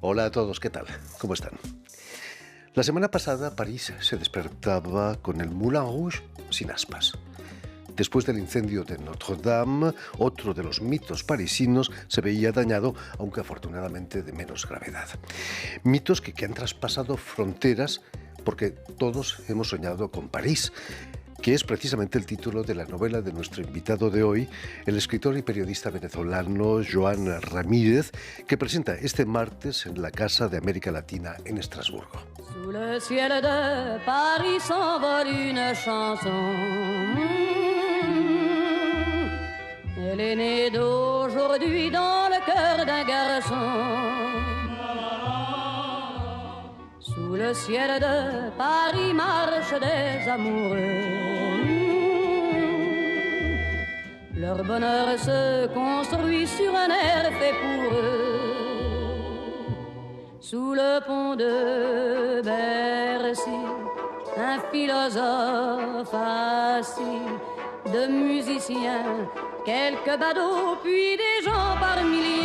Hola a todos, ¿qué tal? ¿Cómo están? La semana pasada París se despertaba con el Moulin Rouge sin aspas. Después del incendio de Notre-Dame, otro de los mitos parisinos se veía dañado, aunque afortunadamente de menos gravedad. Mitos que han traspasado fronteras porque todos hemos soñado con París, que es precisamente el título de la novela de nuestro invitado de hoy, el escritor y periodista venezolano Joan Ramírez, que presenta este martes en la Casa de América Latina en Estrasburgo. Sous le ciel de Paris s'envole une chanson. Elle est née d'aujourd'hui dans le cœur d'un garçon. Sous le ciel de Paris marchent des amoureux. Leur bonheur se construit sur un air fait pour eux. Sous le pont de Bercy, un philosophe assis, de musiciens, quelques badauds, puis des gens par milliers.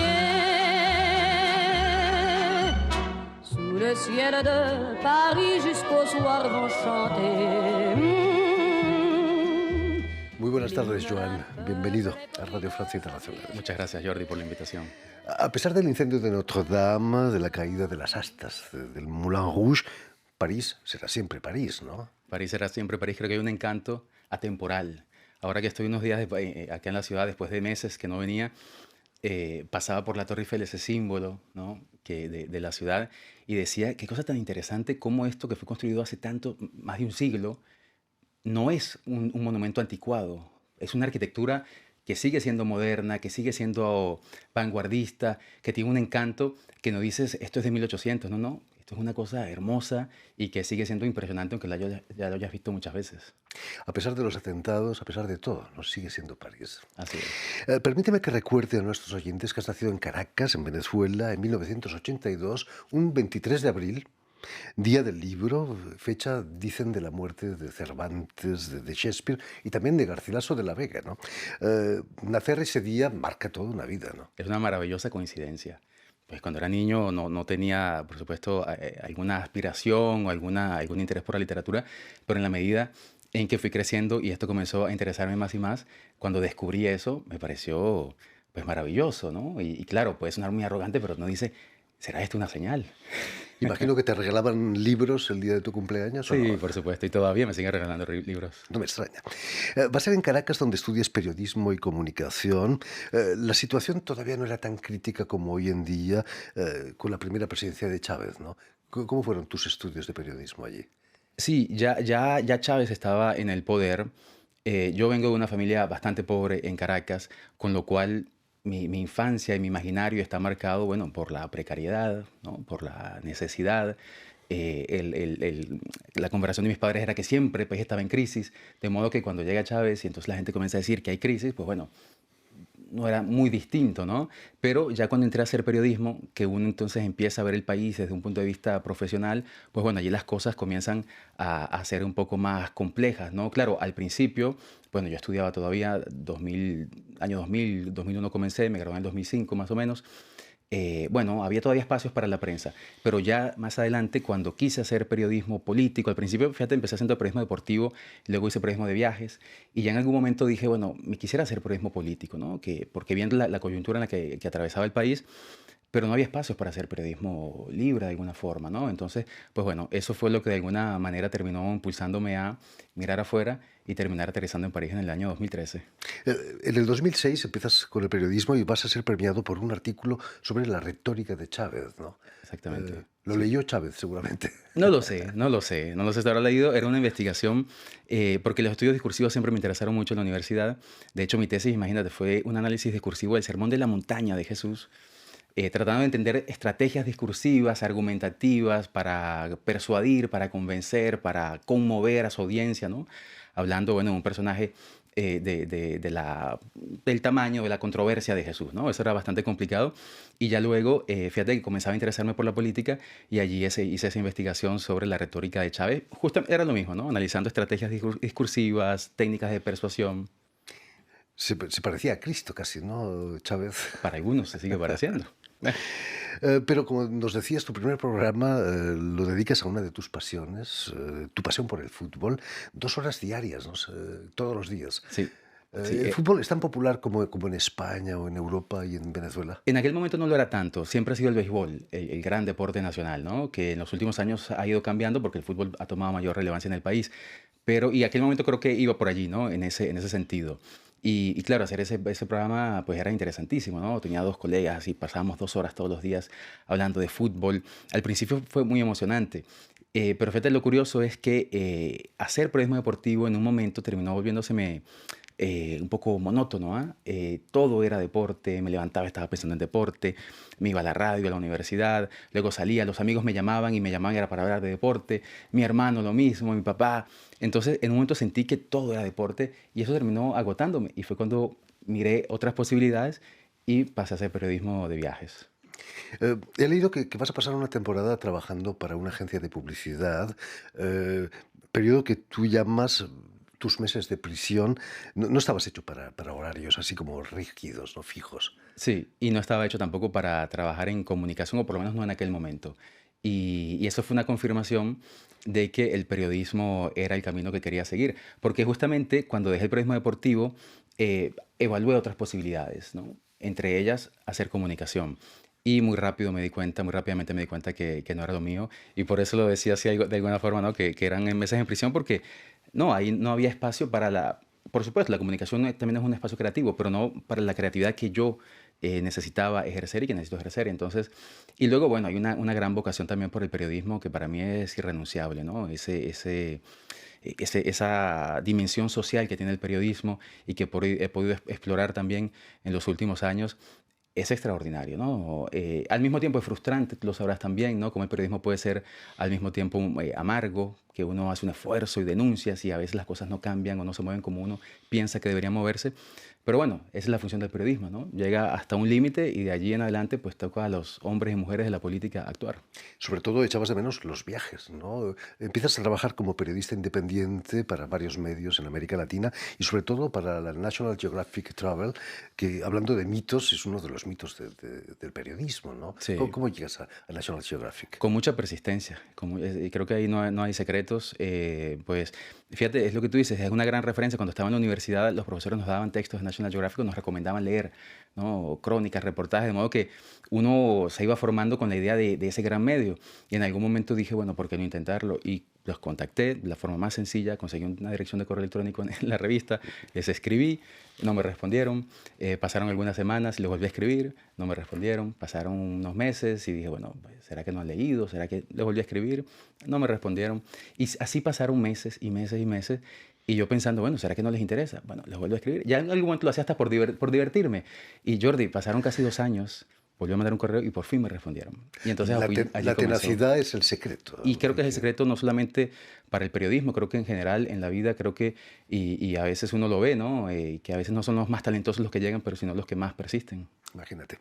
Sous le ciel de Paris jusqu'au soir vont chanter. Muy buenas tardes, Joan. Bienvenido a Radio Francia Internacional. Muchas gracias, Jordi, por la invitación. A pesar del incendio de Notre-Dame, de la caída de las astas del Moulin Rouge, París será siempre París, ¿no? París será siempre París. Creo que hay un encanto atemporal. Ahora que estoy unos días acá en la ciudad, después de meses que no venía, pasaba por la Torre Eiffel, ese símbolo, ¿no?, de la ciudad, y decía, qué cosa tan interesante cómo esto que fue construido hace tanto, más de un siglo, no es un monumento anticuado. Es una arquitectura que sigue siendo moderna, que sigue siendo vanguardista, que tiene un encanto que no dices, esto es de 1800, no. Esto es una cosa hermosa y que sigue siendo impresionante, aunque ya lo hayas visto muchas veces. A pesar de los atentados, a pesar de todo, no sigue siendo París. Así es. Permíteme que recuerde a nuestros oyentes que has nacido en Caracas, en Venezuela, en 1982, un 23 de abril, Día del Libro, fecha, dicen, de la muerte de Cervantes, de Shakespeare y también de Garcilaso de la Vega, ¿no? Nacer ese día marca toda una vida, ¿no? Es una maravillosa coincidencia. Pues cuando era niño no tenía, por supuesto, alguna aspiración o algún interés por la literatura, pero en la medida en que fui creciendo y esto comenzó a interesarme más y más, cuando descubrí eso, me pareció pues maravilloso, ¿no? Y claro, puede sonar muy arrogante, pero uno dice, ¿será esto una señal? Imagino que te regalaban libros el día de tu cumpleaños, ¿o Sí, no? por supuesto, y todavía me siguen regalando libros. No me extraña. Va a ser en Caracas donde estudias periodismo y comunicación. La situación todavía no era tan crítica como hoy en día con la primera presidencia de Chávez, ¿no? ¿Cómo fueron tus estudios de periodismo allí? Sí, ya Chávez estaba en el poder. Yo vengo de una familia bastante pobre en Caracas, con lo cual mi infancia y mi imaginario está marcado, bueno, por la precariedad, ¿no?, por la necesidad. La comparación de mis padres era que siempre el país estaba en crisis, de modo que cuando llega Chávez y entonces la gente comienza a decir que hay crisis, pues bueno, no era muy distinto, ¿no? Pero ya cuando entré a hacer periodismo, que uno entonces empieza a ver el país desde un punto de vista profesional, pues bueno, allí las cosas comienzan a ser un poco más complejas, ¿no? Claro, al principio, bueno, yo estudiaba todavía, año 2000, 2001 comencé, me gradué en el 2005 más o menos. Bueno, había todavía espacios para la prensa, pero ya más adelante, cuando quise hacer periodismo político, al principio, fíjate, empecé haciendo periodismo deportivo, luego hice periodismo de viajes, y ya en algún momento dije, bueno, me quisiera hacer periodismo político, ¿no? Porque viendo la coyuntura en la que atravesaba el país, pero no había espacios para hacer periodismo libre de alguna forma, ¿no? Entonces, pues bueno, eso fue lo que de alguna manera terminó impulsándome a mirar afuera y terminar aterrizando en París en el año 2013. En el 2006 empiezas con el periodismo y vas a ser premiado por un artículo sobre la retórica de Chávez, ¿no? Exactamente. Lo Sí. leyó Chávez, seguramente. No lo sé si te habrá leído. Era una investigación, porque los estudios discursivos siempre me interesaron mucho en la universidad. De hecho, mi tesis, imagínate, fue un análisis discursivo del Sermón de la Montaña de Jesús, tratando de entender estrategias discursivas, argumentativas, para persuadir, para convencer, para conmover a su audiencia, ¿no? Hablando, bueno, de un personaje del tamaño, de la controversia de Jesús, ¿no? Eso era bastante complicado. Y ya luego, fíjate que comenzaba a interesarme por la política y allí hice esa investigación sobre la retórica de Chávez. Justo era lo mismo, ¿no? Analizando estrategias discursivas, técnicas de persuasión. Se parecía a Cristo casi, ¿no, Chávez? Para algunos se sigue pareciendo. Pero como nos decías, tu primer programa lo dedicas a una de tus pasiones, tu pasión por el fútbol, 2 horas diarias, ¿no? Todos los días. Sí, sí. ¿El fútbol es tan popular como en España o en Europa y en Venezuela? En aquel momento no lo era tanto, siempre ha sido el béisbol, el gran deporte nacional, ¿no? Que en los últimos años ha ido cambiando porque el fútbol ha tomado mayor relevancia en el país. Pero, y aquel momento creo que iba por allí, ¿no? En ese sentido. Y claro, hacer ese programa pues era interesantísimo, ¿no? Tenía 2 colegas y pasábamos 2 horas todos los días hablando de fútbol. Al principio fue muy emocionante, pero fíjate, lo curioso es que hacer periodismo deportivo en un momento terminó volviéndoseme un poco monótono, ¿ah? Todo era deporte, me levantaba, estaba pensando en deporte, me iba a la radio, a la universidad, luego salía, los amigos me llamaban y me llamaban era para hablar de deporte, mi hermano lo mismo, mi papá. Entonces, en un momento sentí que todo era deporte y eso terminó agotándome y fue cuando miré otras posibilidades y pasé a hacer periodismo de viajes. He leído que vas a pasar una temporada trabajando para una agencia de publicidad, eh, periodo que tú llamas tus meses de prisión. No estabas hecho para horarios así como rígidos, ¿no? Fijos. Sí, y no estaba hecho tampoco para trabajar en comunicación, o por lo menos no en aquel momento. Y eso fue una confirmación de que el periodismo era el camino que quería seguir, porque justamente cuando dejé el periodismo deportivo, evalué otras posibilidades, ¿no? Entre ellas, hacer comunicación. Y muy rápido me di cuenta, muy rápidamente me di cuenta que no era lo mío, y por eso lo decía así de alguna forma, ¿no? Que eran meses en prisión, porque no, ahí no había espacio para la... Por supuesto, la comunicación también es un espacio creativo, pero no para la creatividad que yo necesitaba ejercer y que necesito ejercer. Entonces, y luego, bueno, hay una gran vocación también por el periodismo que para mí es irrenunciable, ¿no? Esa dimensión social que tiene el periodismo y que he podido explorar también en los últimos años es extraordinario, ¿no? Al mismo tiempo es frustrante, tú lo sabrás también, ¿no? Como el periodismo puede ser al mismo tiempo amargo, que uno hace un esfuerzo y denuncias y a veces las cosas no cambian o no se mueven como uno piensa que deberían moverse. Pero bueno, esa es la función del periodismo, ¿no? Llega hasta un límite y de allí en adelante pues toca a los hombres y mujeres de la política actuar. Sobre todo echabas de menos los viajes, ¿no? Empiezas a trabajar como periodista independiente para varios medios en América Latina y sobre todo para la National Geographic Travel, que hablando de mitos es uno de los mitos del periodismo, ¿no? Sí. ¿Cómo llegas a National Geographic? Con mucha persistencia, y creo que ahí no hay secretos. Pues fíjate, es lo que tú dices, es una gran referencia. Cuando estaba en la universidad, los profesores nos daban textos de National Geographic, nos recomendaban leer, ¿no? Crónicas, reportajes, de modo que uno se iba formando con la idea de ese gran medio. Y en algún momento dije, bueno, ¿por qué no intentarlo? Y los contacté de la forma más sencilla, conseguí una dirección de correo electrónico en la revista, les escribí, no me respondieron, pasaron algunas semanas, les volví a escribir, no me respondieron, pasaron unos meses y dije, bueno, pues, ¿será que no han leído? ¿Será que les volví a escribir? No me respondieron. Y así pasaron meses y meses y meses. Y yo pensando, bueno, ¿será que no les interesa? Bueno, les vuelvo a escribir. Ya en algún momento lo hacía hasta por divertirme. Y Jordi, pasaron casi 2 años, volvió a mandar un correo y por fin me respondieron. Y entonces La, allí la comenzó. tenacidad es el secreto. Y creo que es el secreto no solamente para el periodismo, creo que en general en la vida, creo que, y a veces uno lo ve, ¿no? Que a veces no son los más talentosos los que llegan, pero sino los que más persisten. Imagínate.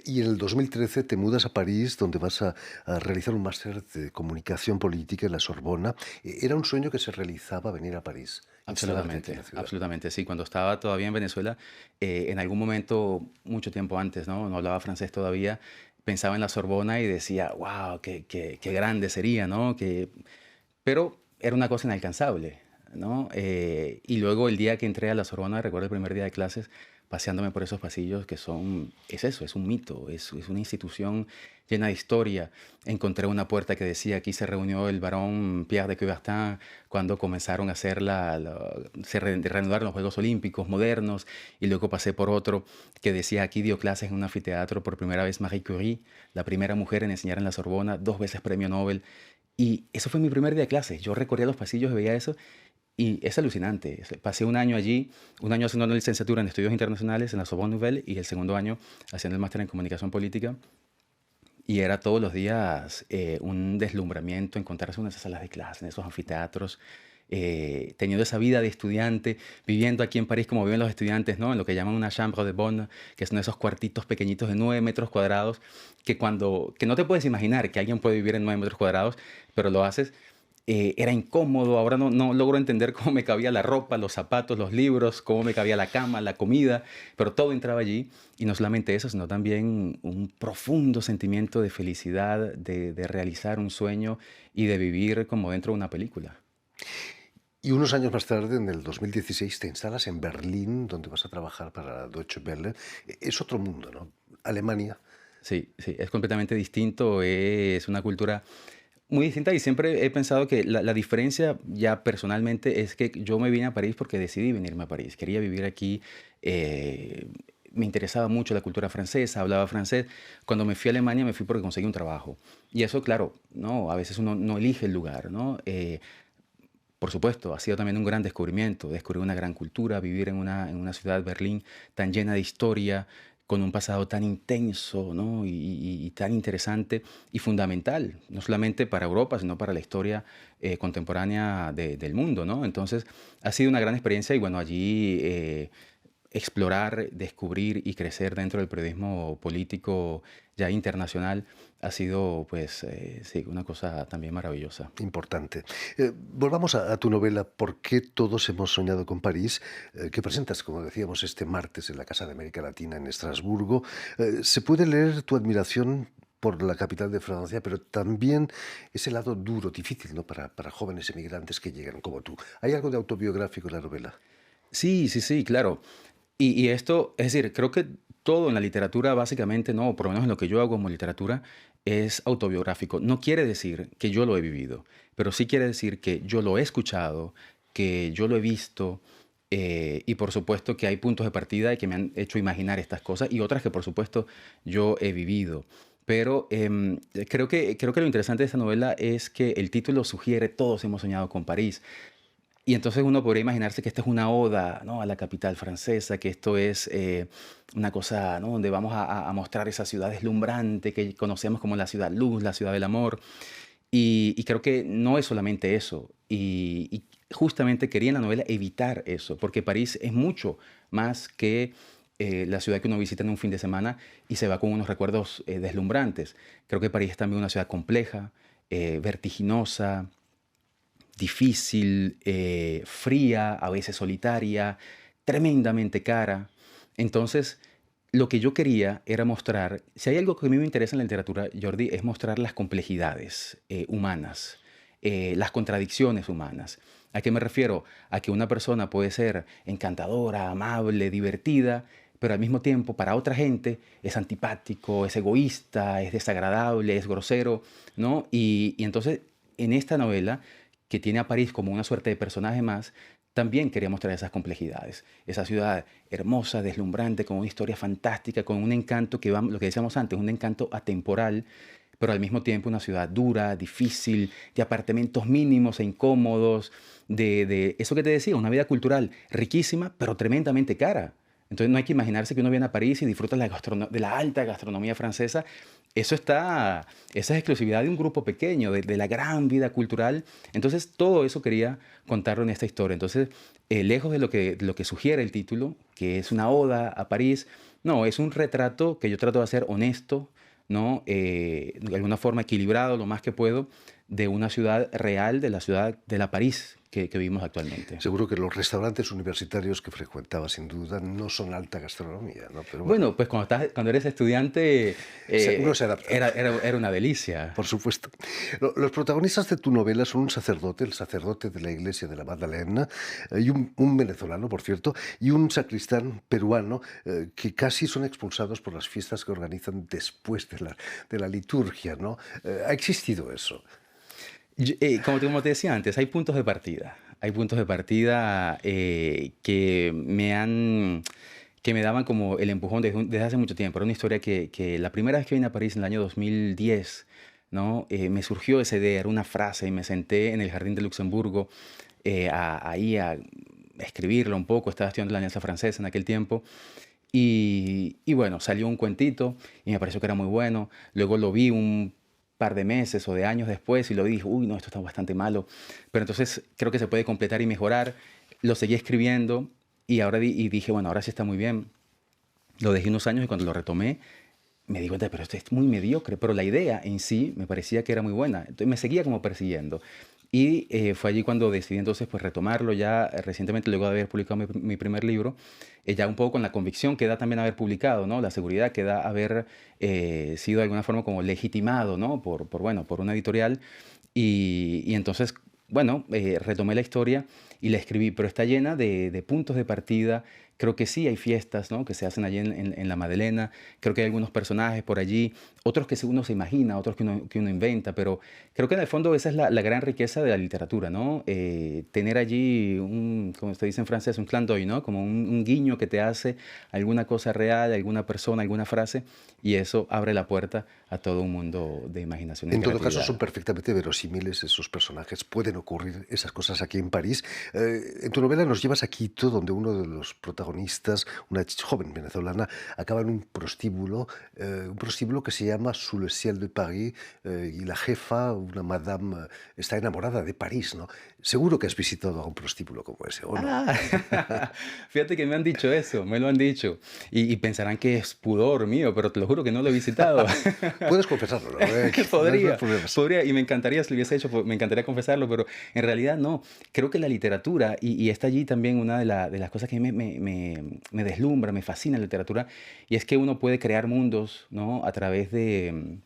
Y en el 2013 te mudas a París, donde vas a realizar un máster de comunicación política en la Sorbona. Era un sueño que se realizaba venir a París, instalarte aquí en Absolutamente, la ciudad. absolutamente, sí. Cuando estaba todavía en Venezuela, en algún momento, mucho tiempo antes, ¿no? No hablaba francés todavía, pensaba en la Sorbona y decía, wow, qué grande sería, ¿no? Pero era una cosa inalcanzable, ¿no? Y luego el día que entré a la Sorbona, recuerdo el primer día de clases, paseándome por esos pasillos que es eso, es un mito, es una institución llena de historia. Encontré una puerta que decía, aquí se reunió el barón Pierre de Coubertin cuando comenzaron a hacer reanudaron los Juegos Olímpicos modernos, y luego pasé por otro que decía, aquí dio clases en un anfiteatro por primera vez Marie Curie, la primera mujer en enseñar en la Sorbona, 2 veces premio Nobel. Y eso fue mi primer día de clases. Yo recorría los pasillos y veía eso. Y es alucinante. Pasé un año allí, un año haciendo una licenciatura en estudios internacionales en la Sorbonne Nouvelle y el segundo año haciendo el máster en comunicación política. Y era todos los días un deslumbramiento encontrarse en esas salas de clase, en esos anfiteatros, teniendo esa vida de estudiante, viviendo aquí en París como viven los estudiantes, ¿no? En lo que llaman una chambre de bonne, que son esos cuartitos pequeñitos de 9 metros cuadrados, que no te puedes imaginar que alguien puede vivir en 9 metros cuadrados, pero lo haces. era incómodo, ahora no logro entender cómo me cabía la ropa, los zapatos, los libros, cómo me cabía la cama, la comida, pero todo entraba allí y no solamente eso, sino también un profundo sentimiento de felicidad, de realizar un sueño y de vivir como dentro de una película. Y unos años más tarde, en el 2016, te instalas en Berlín, donde vas a trabajar para Deutsche Welle. Es otro mundo, ¿no? Alemania. Sí, sí, es completamente distinto, es una cultura muy distinta y siempre he pensado que la diferencia ya personalmente es que yo me vine a París porque decidí venirme a París. Quería vivir aquí, eh, me interesaba mucho la cultura francesa, hablaba francés. Cuando me fui a Alemania me fui porque conseguí un trabajo. Y eso, claro, no, a veces uno no elige el lugar, ¿no? Por supuesto, ha sido también un gran descubrimiento, descubrir una gran cultura, vivir en una ciudad, Berlín, tan llena de historia, con un pasado tan intenso, ¿no? Y tan interesante y fundamental, no solamente para Europa, sino para la historia contemporánea del mundo, ¿no? Entonces, ha sido una gran experiencia y bueno, allí explorar, descubrir y crecer dentro del periodismo político ya internacional ha sido, pues, sí, una cosa también maravillosa. Importante. Volvamos a tu novela ¿Por qué todos hemos soñado con París?, que presentas, como decíamos, este martes en la Casa de América Latina en Estrasburgo. Se puede leer tu admiración por la capital de Francia, pero también ese lado duro, difícil, ¿no? Para jóvenes emigrantes que llegan como tú. ¿Hay algo de autobiográfico en la novela? Sí, sí, sí, claro. Y esto, es decir, creo que todo en la literatura básicamente, no, o por lo menos en lo que yo hago como literatura, es autobiográfico. No quiere decir que yo lo he vivido, pero sí quiere decir que yo lo he escuchado, que yo lo he visto, y por supuesto que hay puntos de partida que me han hecho imaginar estas cosas y otras que por supuesto yo he vivido. Pero creo que lo interesante de esta novela es que el título sugiere todos hemos soñado con París. Y entonces uno podría imaginarse que esta es una oda, ¿no? A la capital francesa, que esto es una cosa, ¿no? Donde vamos a mostrar esa ciudad deslumbrante que conocemos como la ciudad luz, la ciudad del amor. Y creo que no es solamente eso. Y justamente quería en la novela evitar eso, porque París es mucho más que la ciudad que uno visita en un fin de semana y se va con unos recuerdos deslumbrantes. Creo que París es también una ciudad compleja, vertiginosa, difícil, fría, a veces solitaria, tremendamente cara. Entonces, lo que yo quería era mostrar, si hay algo que a mí me interesa en la literatura, Jordi, es mostrar las complejidades humanas, las contradicciones humanas. ¿A qué me refiero? A que una persona puede ser encantadora, amable, divertida, pero al mismo tiempo para otra gente es antipático, es egoísta, es desagradable, es grosero, ¿no? Y entonces en esta novela, que tiene a París como una suerte de personaje más, también quería mostrar esas complejidades. Esa ciudad hermosa, deslumbrante, con una historia fantástica, con un encanto que va, lo que decíamos antes, un encanto atemporal, pero al mismo tiempo una ciudad dura, difícil, de apartamentos mínimos e incómodos, de eso que te decía, una vida cultural riquísima, pero tremendamente cara. Entonces no hay que imaginarse que uno viene a París y disfruta de la alta gastronomía francesa. Esa es exclusividad de un grupo pequeño, de la gran vida cultural. Entonces todo eso quería contarlo en esta historia. Entonces, lejos de lo que sugiere el título, que es una oda a París, no, es un retrato que yo trato de hacer honesto, ¿no? De alguna forma equilibrado lo más que puedo, de una ciudad real, de la ciudad de la París que vivimos actualmente. Seguro que los restaurantes universitarios que frecuentabas, sin duda, no son alta gastronomía, ¿no? Pero bueno, Bueno, pues cuando eres estudiante uno se adapta. era una delicia. Por supuesto. Los protagonistas de tu novela son un sacerdote, el sacerdote de la iglesia de la Magdalena, y un venezolano, por cierto, y un sacristán peruano, que casi son expulsados por las fiestas que organizan después de la liturgia, ¿no? ¿Ha existido eso? Como te decía antes, hay puntos de partida. Hay puntos de partida que me daban como el empujón desde hace mucho tiempo. Era una historia que la primera vez que vine a París en el año 2010, ¿no? Me surgió esa idea, era una frase, y me senté en el Jardín de Luxemburgo ahí a escribirlo un poco. Estaba estudiando la Alianza Francesa en aquel tiempo. Y bueno, salió un cuentito y me pareció que era muy bueno. Luego lo vi un par de meses o de años después y lo dije, uy, no, esto está bastante malo. Pero entonces creo que se puede completar y mejorar. Lo seguí escribiendo y ahora dije, bueno, ahora sí está muy bien. Lo dejé unos años y cuando lo retomé me di cuenta, pero esto es muy mediocre. Pero la idea en sí me parecía que era muy buena. Entonces me seguía como persiguiendo. Y fue allí cuando decidí entonces pues retomarlo ya recientemente, luego de haber publicado mi primer libro, ya un poco con la convicción que da también haber publicado, ¿no? La seguridad que da haber sido de alguna forma como legitimado, ¿no? Bueno, por una editorial. Y entonces, bueno, retomé la historia y la escribí, pero está llena de puntos de partida. Creo que sí hay fiestas, ¿no? Que se hacen allí en la Madeleine. Creo que hay algunos personajes por allí, otros que uno se imagina, otros que uno inventa, pero creo que en el fondo esa es la gran riqueza de la literatura, ¿no? Tener allí como usted dice en francés, un clin d'œil, ¿no? Como un guiño que te hace alguna cosa real, alguna persona, alguna frase, y eso abre la puerta a todo un mundo de imaginación y En todo creatividad. caso, son perfectamente verosímiles esos personajes. Pueden ocurrir esas cosas aquí en París. En tu novela nos llevas a Quito, donde uno de los protagonistas, una joven venezolana, acaba en un prostíbulo que se llama Sous le ciel de Paris, y la jefa, una madame, está enamorada de París, ¿no? Seguro que has visitado a un prostíbulo como ese, ¿o no? Ah, fíjate que me han dicho eso, me lo han dicho. Y pensarán que es pudor mío, pero te lo juro que no lo he visitado. Puedes confesarlo, ¿no? No hay problemas. Podría, y me encantaría si lo hubiese hecho, me encantaría confesarlo, pero en realidad no. Creo que la literatura, y está allí también una de las cosas que me deslumbra, me fascina la literatura, y es que uno puede crear mundos, ¿no? A través de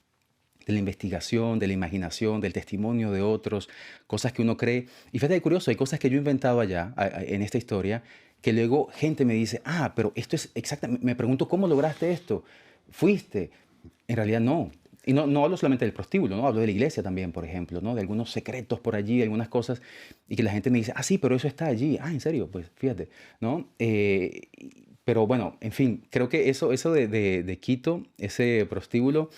la investigación, de la imaginación, del testimonio de otros, cosas que uno cree. Y fíjate, curioso, hay cosas que yo he inventado allá, en esta historia, que luego gente me dice, pero esto es exactamente, me pregunto, ¿cómo lograste esto? ¿Fuiste? En realidad no. Y no hablo solamente del prostíbulo, ¿no? Hablo de la iglesia también, por ejemplo, ¿no? De algunos secretos por allí, algunas cosas, y que la gente me dice, sí, pero eso está allí. ¿En serio? Pues fíjate, ¿no? Pero bueno, en fin, creo que eso de Quito, ese prostíbulo,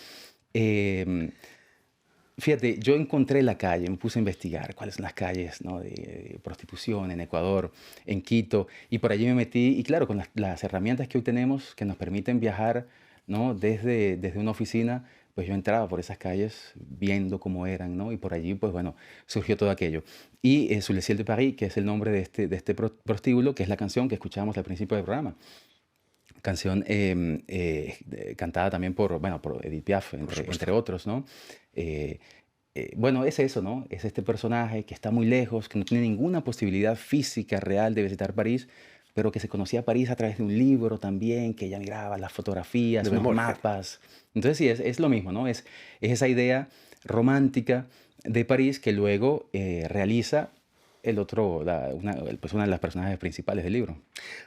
fíjate, yo encontré la calle, me puse a investigar cuáles son las calles, ¿no? de prostitución en Ecuador, en Quito, y por allí me metí, y claro, con las herramientas que hoy tenemos que nos permiten viajar, ¿no? desde una oficina, pues yo entraba por esas calles viendo cómo eran, ¿no? Y por allí, pues bueno, surgió todo aquello. Y Sous le ciel de Paris, que es el nombre de este prostíbulo, que es la canción que escuchábamos al principio del programa. Canción cantada también por Edith Piaf, entre otros, ¿no? Bueno, es eso, ¿no? Es este personaje que está muy lejos, que no tiene ninguna posibilidad física real de visitar París, pero que se conocía París a través de un libro también, que ella miraba las fotografías, De los memoria. mapas. Entonces sí, es lo mismo, ¿no? Es esa idea romántica de París que luego realiza una de las personajes principales del libro.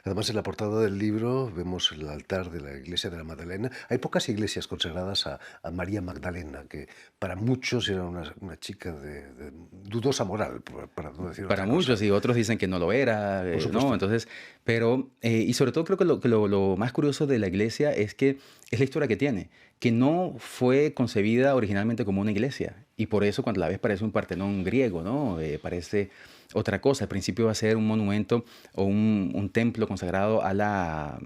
Además, en la portada del libro vemos el altar de la iglesia de la Madeleine. Hay pocas iglesias consagradas a María Magdalena, que para muchos era una chica de dudosa moral, para no decir Para otra muchos, cosa. y otros dicen que no lo era, Por supuesto. ¿no? Entonces, pero, y sobre todo creo que lo más curioso de la iglesia es que es la historia que tiene, que no fue concebida originalmente como una iglesia, y por eso cuando la ves parece un Partenón griego, ¿no? Parece otra cosa. Al principio va a ser un monumento o un templo consagrado a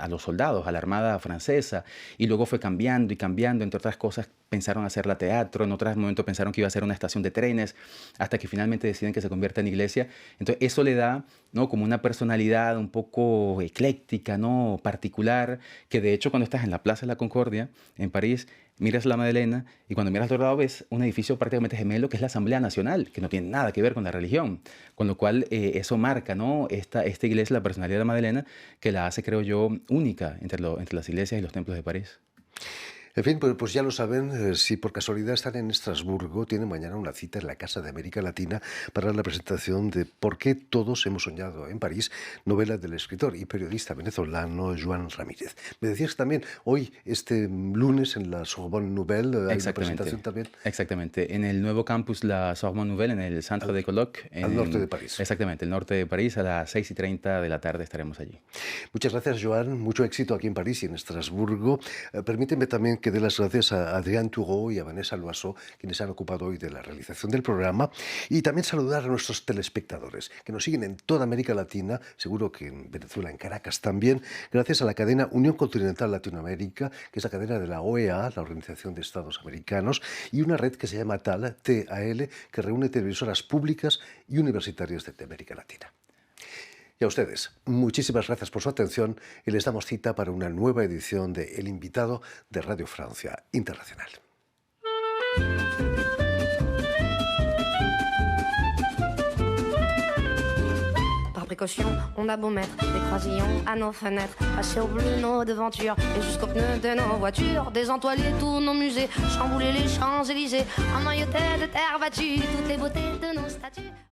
los soldados, a la Armada francesa, y luego fue cambiando y cambiando. Entre otras cosas, pensaron hacerla teatro, en otros momentos pensaron que iba a ser una estación de trenes, hasta que finalmente deciden que se convierta en iglesia. Entonces eso le da, ¿no? como una personalidad un poco ecléctica, ¿no? particular, que de hecho cuando estás en la Plaza de la Concordia, en París, miras la Madeleine y cuando miras al otro lado ves un edificio prácticamente gemelo que es la Asamblea Nacional, que no tiene nada que ver con la religión, con lo cual eso marca, ¿no? esta iglesia, la personalidad de la Madeleine, que la hace, creo yo, única entre las iglesias y los templos de París. En fin, pues ya lo saben, si por casualidad están en Estrasburgo, tienen mañana una cita en la Casa de América Latina para la presentación de ¿Por qué todos hemos soñado en París?, novela del escritor y periodista venezolano Joan Ramírez. Me decías también, hoy, este lunes, en la Sorbonne Nouvelle, hay una presentación también. Exactamente, en el nuevo campus, la Sorbonne Nouvelle, en el Centre de Colloque. Al norte de París. Exactamente, el norte de París, a las 6:30 de la tarde estaremos allí. Muchas gracias, Joan. Mucho éxito aquí en París y en Estrasburgo. Permíteme también que dé las gracias a Adrián Turó y a Vanessa Loiseau, quienes se han ocupado hoy de la realización del programa, y también saludar a nuestros telespectadores, que nos siguen en toda América Latina, seguro que en Venezuela, en Caracas también, gracias a la cadena Unión Continental Latinoamérica, que es la cadena de la OEA, la Organización de Estados Americanos, y una red que se llama TAL, que reúne televisoras públicas y universitarias de América Latina. Y a ustedes, muchísimas gracias por su atención y les damos cita para una nueva edición de El Invitado de Radio Francia Internacional. Par précaution, on a beau mettre des croisillons à nos fenêtres, passer au bleu nos devantures et jusqu'aux pneus de nos voitures, désentoiler tous nos musées, chambouler les Champs-Élysées, emmailloter de terre battue toutes les beautés de nos statues.